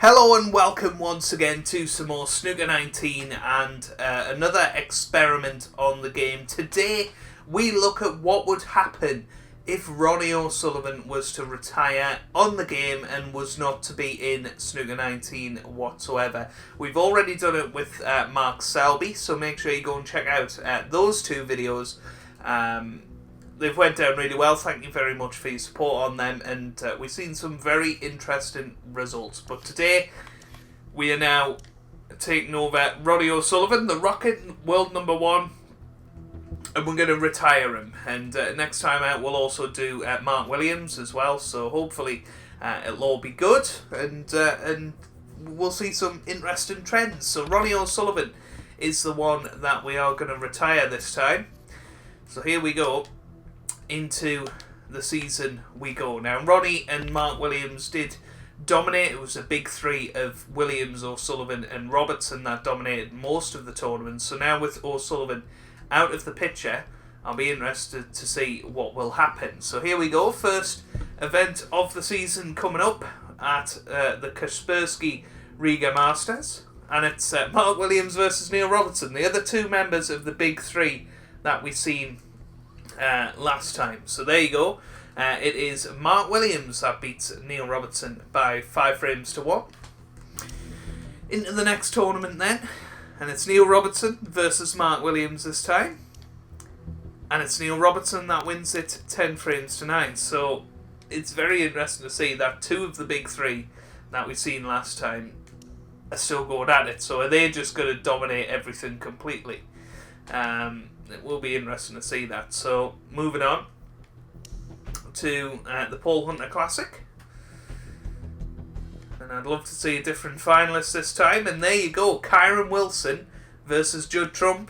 Hello and welcome once again to some more Snooker 19 and another experiment on the game. Today we look at what would happen if Ronnie O'Sullivan was to retire on the game and was not to be in Snooker 19 whatsoever. We've already done it with Mark Selby, so make sure you go and check out those two videos. They've went down really well. Thank you very much for your support on them, and we've seen some very interesting results. But today, we are now taking over Ronnie O'Sullivan, the Rocket World #1, and we're going to retire him. And next time out, we'll also do Mark Williams as well. So hopefully, it'll all be good, and we'll see some interesting trends. So Ronnie O'Sullivan is the one that we are going to retire this time. So here we go. Into the season we go. Now, Ronnie and Mark Williams did dominate. It was a big three of Williams, O'Sullivan and Robertson that dominated most of the tournament. So now with O'Sullivan out of the picture, I'll be interested to see what will happen. So here we go. First event of the season coming up at the Kaspersky Riga Masters. And it's Mark Williams versus Neil Robertson, the other two members of the big three that we've seen last time. So there you go. It is Mark Williams that beats Neil Robertson by 5 frames to 1. Into the next tournament then, and it's Neil Robertson versus Mark Williams this time, and it's Neil Robertson that wins it 10 frames to 9. So it's very interesting to see that two of the big three that we've seen last time are still going at it. So are they just going to dominate everything completely? It will be interesting to see that. So, moving on to the Paul Hunter Classic. And I'd love to see a different finalist this time. And there you go, Kyron Wilson versus Judd Trump.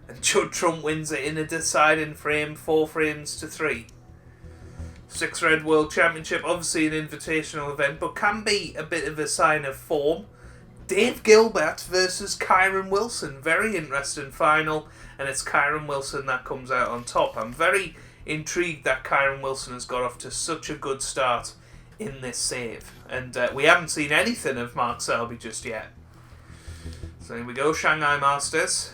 And Judd Trump wins it in a deciding frame, 4 frames to 3. 6 Red World Championship, obviously an invitational event, but can be a bit of a sign of form. Dave Gilbert versus Kyron Wilson. Very interesting final, and it's Kyron Wilson that comes out on top. I'm very intrigued that Kyron Wilson has got off to such a good start in this save. And we haven't seen anything of Mark Selby just yet. So here we go, Shanghai Masters.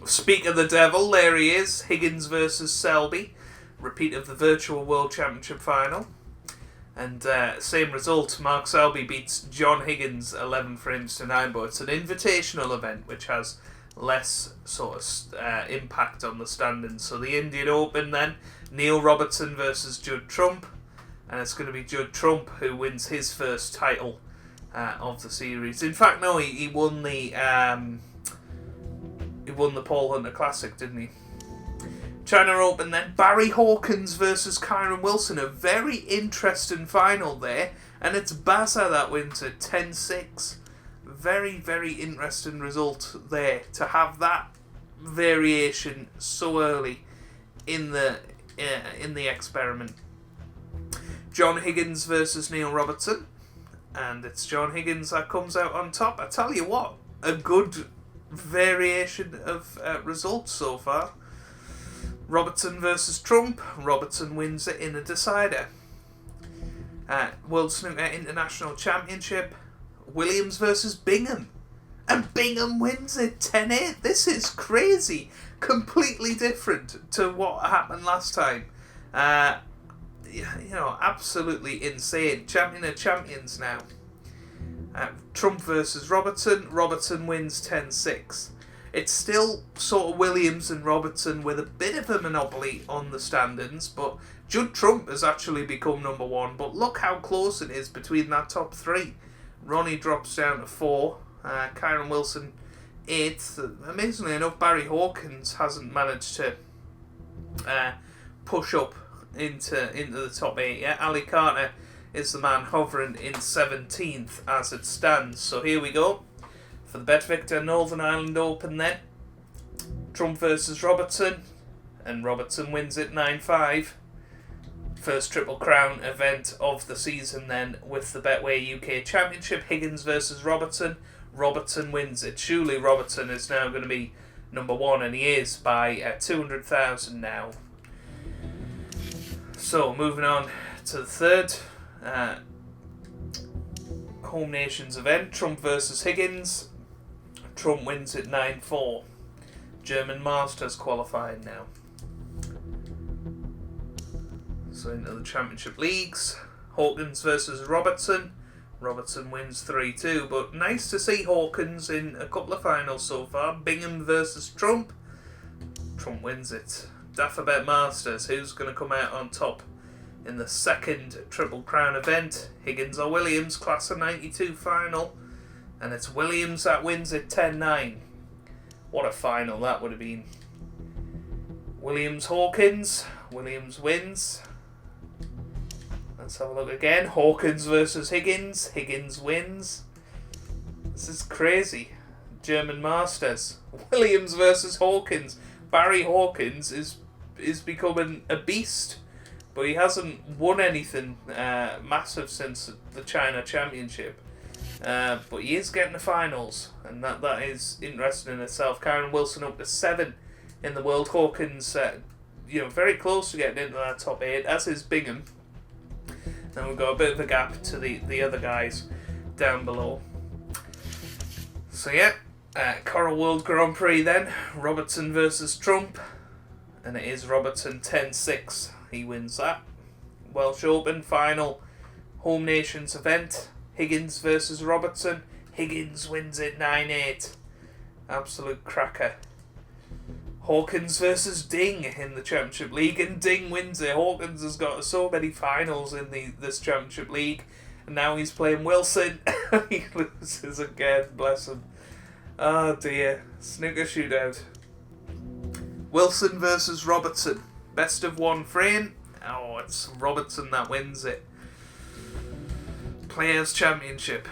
Speak of the devil, there he is. Higgins versus Selby. Repeat of the Virtual World Championship final. And same result, Mark Selby beats John Higgins 11 frames to 9, but it's an invitational event which has less sort of impact on the standings. So the Indian Open then, Neil Robertson versus Judd Trump, and it's going to be Judd Trump who wins his first title of the series. In fact, no, he won the Paul Hunter Classic, didn't he? China Open then, Barry Hawkins versus Kyron Wilson, a very interesting final there, and it's Baza that wins it 10-6. Very, very interesting result there to have that variation so early in the experiment. John Higgins versus Neil Robertson, and it's John Higgins that comes out on top. I tell you what, a good variation of results so far. Robertson versus Trump. Robertson wins it in a decider. World Snooker International Championship. Williams versus Bingham. And Bingham wins it 10-8. This is crazy. Completely different to what happened last time. Absolutely insane. Champion of champions now. Trump versus Robertson. Robertson wins 10-6. It's still sort of Williams and Robertson with a bit of a monopoly on the standings, but Judd Trump has actually become #1. But look how close it is between that top three. Ronnie drops down to 4, Kyron Wilson 8th. Amazingly enough, Barry Hawkins hasn't managed to push up into the top 8 yet. Ali Carter is the man hovering in 17th as it stands. So here we go. For the Bedvictor Northern Ireland Open then, Trump versus Robertson, and Robertson wins it 9-5. First Triple Crown event of the season then with the Betway UK Championship, Higgins versus Robertson. Robertson wins it. Surely Robertson is now going to be #1, and he is by 200,000 now. So moving on to the third Home Nations event. Trump versus Higgins. Trump wins it 9-4. German Masters qualifying now. So into the Championship Leagues. Hawkins versus Robertson. Robertson wins 3-2, but nice to see Hawkins in a couple of finals so far. Bingham versus Trump. Trump wins it. Dafabet Masters, who's going to come out on top in the second Triple Crown event? Higgins or Williams, class of 92 final. And it's Williams that wins it 10-9. What a final that would have been. Williams-Hawkins. Williams wins. Let's have a look again. Hawkins versus Higgins. Higgins wins. This is crazy. German Masters. Williams versus Hawkins. Barry Hawkins is becoming a beast, but he hasn't won anything massive since the China Championship. But he is getting the finals, and that is interesting in itself. Karen Wilson up to 7 in the world. Hawkins, very close to getting into that top 8, as is Bingham. And we've got a bit of a gap to the other guys down below. So yeah, Coral World Grand Prix then. Robertson versus Trump. And it is Robertson 10-6. He wins that. Welsh Open final. Home Nations event. Higgins versus Robertson. Higgins wins it 9-8. Absolute cracker. Hawkins versus Ding in the Championship League, and Ding wins it. Hawkins has got so many finals in this Championship League, and now he's playing Wilson. He loses again, bless him. Oh dear. Snooker shootout. Wilson versus Robertson. Best of one frame. Oh, it's Robertson that wins it. Players' Championship.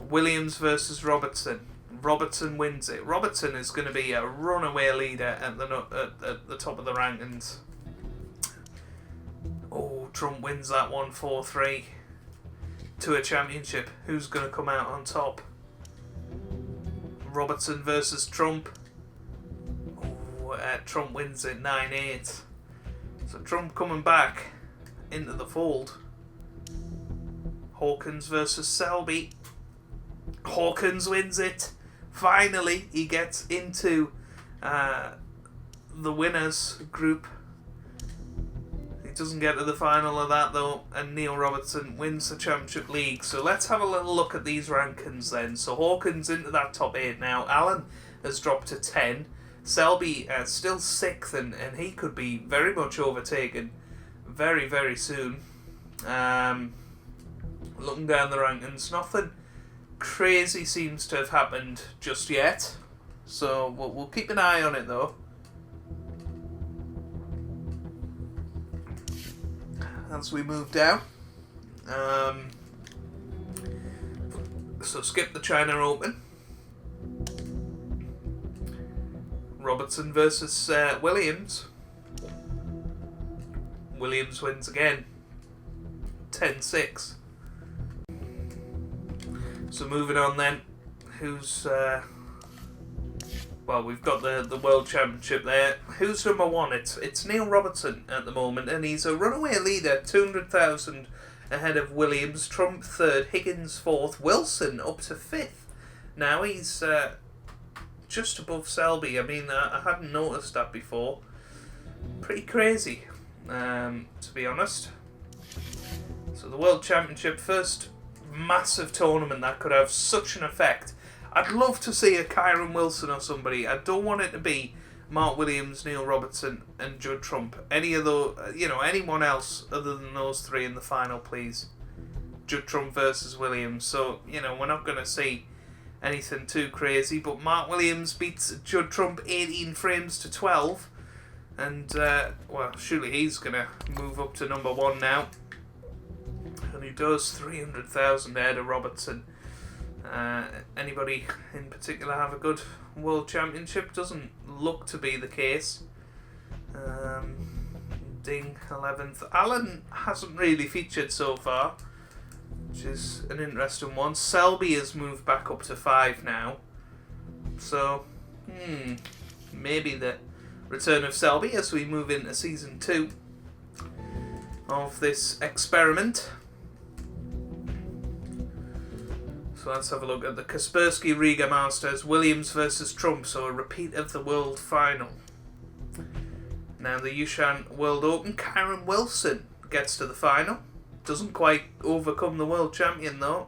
Williams versus Robertson. Robertson wins it. Robertson is going to be a runaway leader at the top of the rankings. Oh, Trump wins that one 4-3 to a championship. Who's going to come out on top? Robertson versus Trump. Oh, Trump wins it 9-8. So Trump coming back into the fold. Hawkins versus Selby. Hawkins wins it. Finally, he gets into the winners group. He doesn't get to the final of that though, and Neil Robertson wins the Championship League. So let's have a little look at these rankings then. So Hawkins into that top 8 now. Allen has dropped to 10. Selby still 6th, and he could be very much overtaken very, very soon. Looking down the rankings, nothing crazy seems to have happened just yet, so we'll keep an eye on it though. As we move down, so skip the China Open. Robertson versus Williams. Williams wins again, 10-6. So moving on then, who's, we've got the World Championship there. Who's number 1? It's Neil Robertson at the moment, and he's a runaway leader, 200,000 ahead of Williams. Trump 3rd, Higgins 4th, Wilson up to 5th. Now he's just above Selby. I mean, I hadn't noticed that before. Pretty crazy, to be honest. So the World Championship, first massive tournament that could have such an effect. I'd love to see a Kyron Wilson or somebody. I don't want it to be Mark Williams, Neil Robertson and Judd Trump. Any of those, anyone else other than those 3 in the final, please. Judd Trump versus Williams. So, we're not going to see anything too crazy, but Mark Williams beats Judd Trump 18 frames to 12. And, surely he's going to move up to number 1 now. And he does, 300,000 ahead of Robertson. Anybody in particular have a good World Championship? Doesn't look to be the case. Ding 11th. Allen hasn't really featured so far, which is an interesting one. Selby has moved back up to 5 now. So, maybe the return of Selby as we move into season 2 of this experiment. So let's have a look at the Kaspersky Riga Masters, Williams versus Trump, so a repeat of the World Final. Now the Yushan World Open, Kyron Wilson gets to the final. Doesn't quite overcome the world champion though,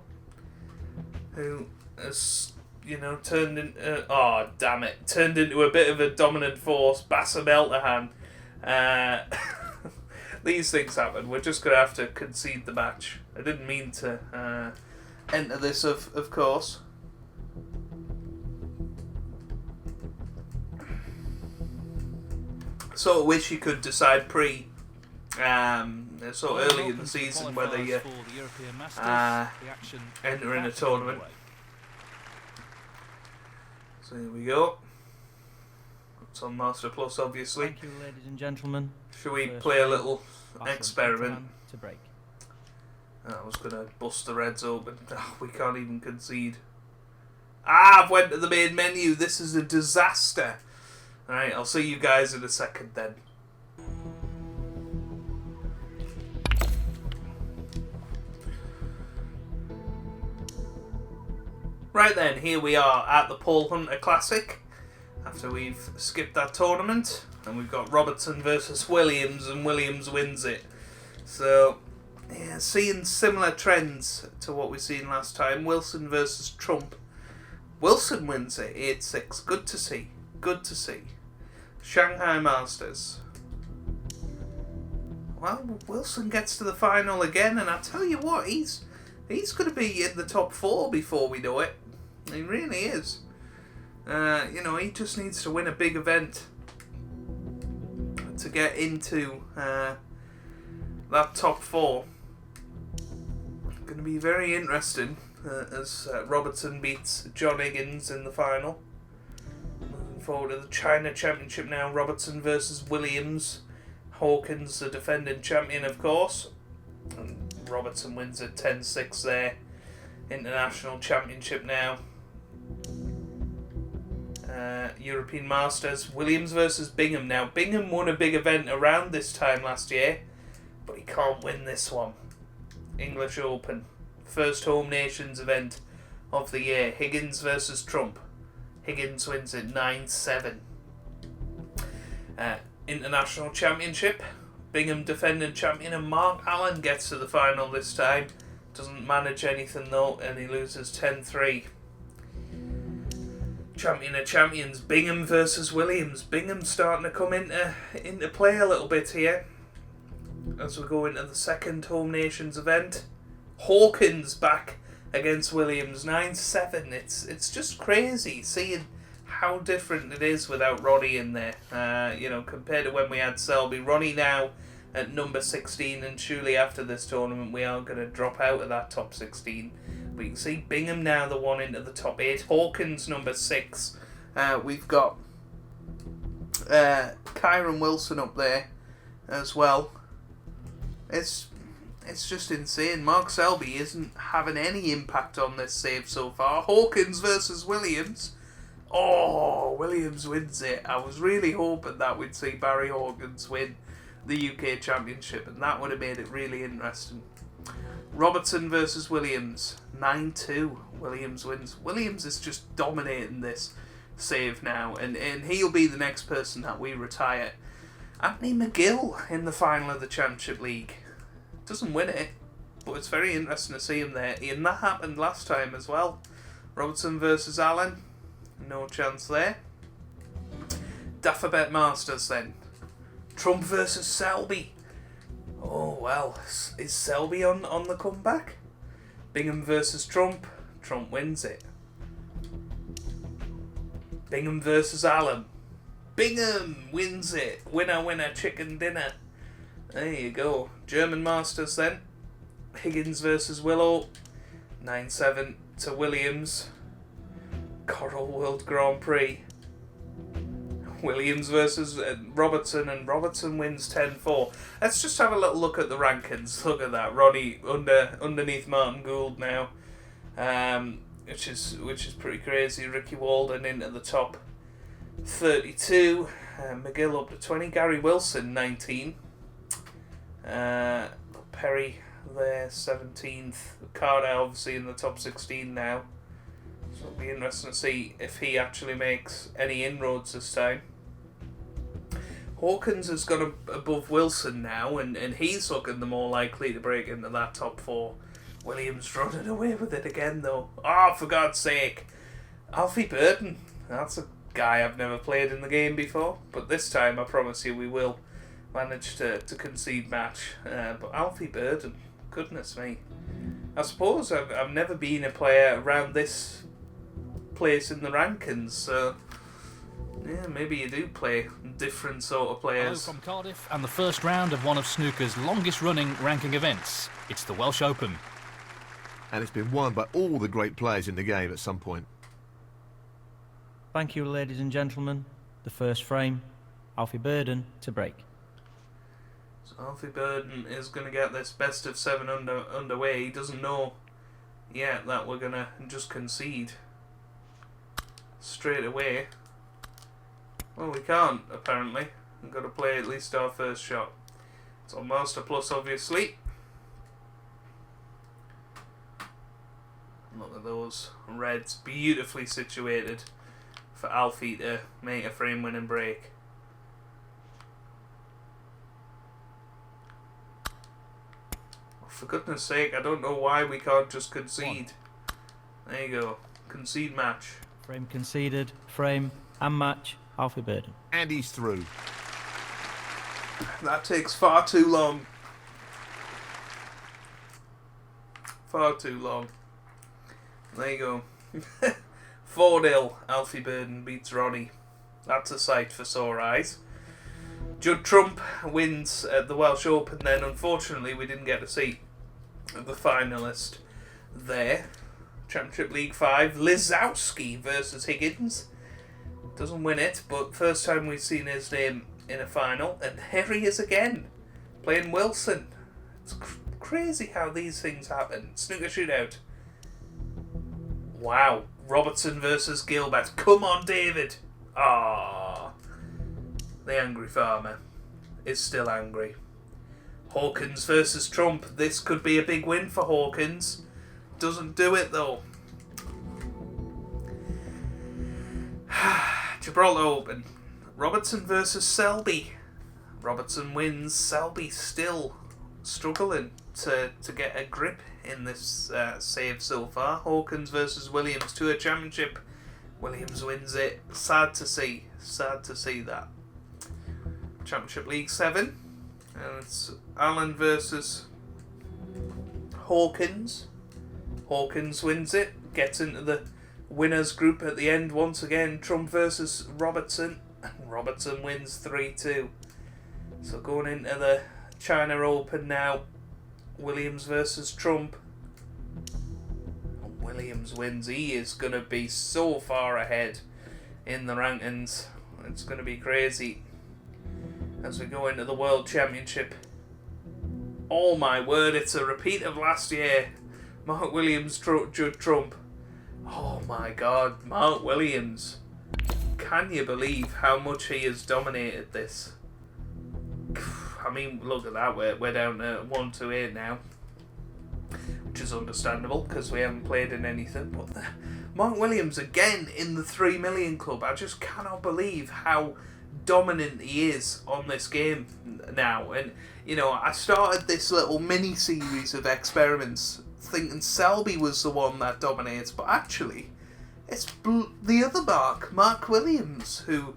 who has, turned into a bit of a dominant force. Bassam Eltahan. These things happen. We're just going to have to concede the match. I didn't mean to enter this, of course. Sort of wish you could decide so early in the season whether you enter in a tournament. So here we go. It's on Master Plus, obviously. Thank you, ladies and gentlemen. Should we play a little experiment? To break. I was going to bust the Reds open. We can't even concede. I've went to the main menu. This is a disaster. Alright, I'll see you guys in a second then. Right then, here we are at the Paul Hunter Classic. After we've skipped that tournament. And we've got Robertson versus Williams, and Williams wins it. So, yeah, seeing similar trends to what we've seen last time. Wilson versus Trump. Wilson wins it, 8-6. Good to see. Good to see. Shanghai Masters. Well, Wilson gets to the final again, and I tell you what, he's going to be in the top 4 before we know it. He really is. He just needs to win a big event to get into that top 4. Going to be very interesting as Robertson beats John Higgins in the final. Looking forward to the China Championship now. Robertson versus Williams. Hawkins, the defending champion, of course. And Robertson wins at 10-6 there. International Championship now. European Masters. Williams versus Bingham now. Bingham won a big event around this time last year, but he can't win this one. English Open. First home nations event of the year. Higgins versus Trump. Higgins wins it 9-7. International Championship. Bingham defending champion, and Mark Allen gets to the final this time. Doesn't manage anything though, and he loses 10-3. Champion of champions, Bingham versus Williams. Bingham starting to come into play a little bit here as we go into the second home nations event. Hawkins back against Williams, 9-7. It's just crazy seeing how different it is without Ronnie in there. Compared to when we had Selby. Ronnie now at number 16, and surely after this tournament we are going to drop out of that top 16. We can see Bingham now the one into the top 8. Hawkins number 6. We've got Kyron Wilson up there as well. It's just insane. Mark Selby isn't having any impact on this save so far. Hawkins versus Williams. Oh, Williams wins it. I was really hoping that we'd see Barry Hawkins win the UK Championship, and that would have made it really interesting. Robertson versus Williams, 9-2. Williams wins. Williams is just dominating this save now, and he'll be the next person that we retire. Anthony McGill in the final of the Championship League. Doesn't win it, but it's very interesting to see him there. And that happened last time as well. Robertson versus Allen, no chance there. Dafabet Masters then. Trump versus Selby. Oh, well, is Selby on the comeback? Bingham versus Trump. Trump wins it. Bingham versus Allen. Bingham wins it. Winner, winner, chicken dinner. There you go. German Masters then. Higgins versus Willow. 9-7 to Williams. Coral World Grand Prix. Williams versus Robertson, and Robertson wins 10-4. Let's just have a little look at the rankings. Look at that. Ronnie underneath Martin Gould now, which is pretty crazy. Ricky Walden into the top 32. McGill up to 20. Gary Wilson 19. Perry there, 17th. Carter obviously in the top 16 now. So it'll be interesting to see if he actually makes any inroads this time. Hawkins has got above Wilson now, and he's looking the more likely to break into that top 4. Williams running away with it again, though. Oh, for God's sake. Alfie Burton. That's a guy I've never played in the game before. But this time, I promise you, we will manage to concede match. But Alfie Burton, goodness me. I suppose I've never been a player around this place in the rankings, so yeah, maybe you do play different sort of players. Hello from Cardiff, and the first round of one of snooker's longest running ranking events. It's the Welsh Open. And it's been won by all the great players in the game at some point. Thank you, ladies and gentlemen. The first frame, Alfie Burden to break. So Alfie Burden is going to get this best of 7 underway. He doesn't know yet that we're going to just concede straight away. Well, we can't, apparently. We've got to play at least our first shot. It's on Master Plus, obviously. Look at those reds, beautifully situated for Alfie to make a frame-winning break. Oh, for goodness sake, I don't know why we can't just concede. There you go. Concede match. Frame conceded, frame and match, Alfie Burden. And he's through. That takes far too long. Far too long. There you go. 4-0, Alfie Burden beats Ronnie. That's a sight for sore eyes. Judd Trump wins at the Welsh Open then. Unfortunately, we didn't get a seat of the finalist there. Championship League 5, Lizowski versus Higgins. Doesn't win it, but first time we've seen his name in a final. And here he is again, playing Wilson. It's crazy how these things happen. Snooker shootout. Wow. Robertson versus Gilbert. Come on, David. Ah, the angry farmer is still angry. Hawkins versus Trump. This could be a big win for Hawkins. Doesn't do it, though. Gibraltar Open. Robertson versus Selby. Robertson wins. Selby still struggling to get a grip in this save so far. Hawkins versus Williams Tour Championship. Williams wins it. Sad to see. Sad to see that. Championship League 7. And it's Allen versus Hawkins. Hawkins wins it. Gets into the winners group at the end once again. Trump versus Robertson. Robertson wins 3-2. So going into the China Open now. Williams versus Trump. Williams wins. He is going to be so far ahead in the rankings. It's going to be crazy as we go into the World Championship. Oh my word, it's a repeat of last year. Mark Williams, Judd Trump. Oh my God, Mark Williams. Can you believe how much he has dominated this? I mean, look at that, we're down to 1-8 now, which is understandable because we haven't played in anything. But Mark Williams again in the 3 million club. I just cannot believe how dominant he is on this game now. And you know, I started this little mini series of experiments thinking Selby was the one that dominates, but actually it's the other Mark Williams, who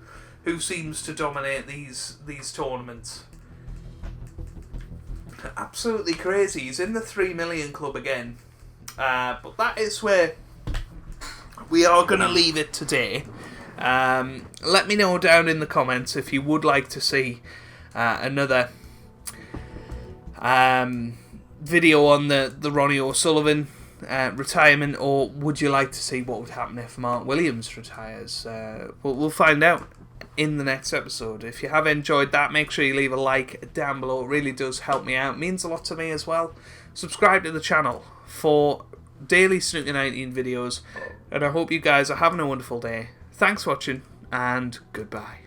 seems to dominate these tournaments. Absolutely crazy. He's in the 3 million club again. But that is where we are going to leave it today. Let me know down in the comments if you would like to see another video on the Ronnie O'Sullivan retirement, or would you like to see what would happen if Mark Williams retires? We'll find out in the next episode. If you have enjoyed that, make sure you leave a like down below. It really does help me out. It means a lot to me as well. Subscribe to the channel for daily Snooker 19 videos, and I hope you guys are having a wonderful day. Thanks for watching, and goodbye.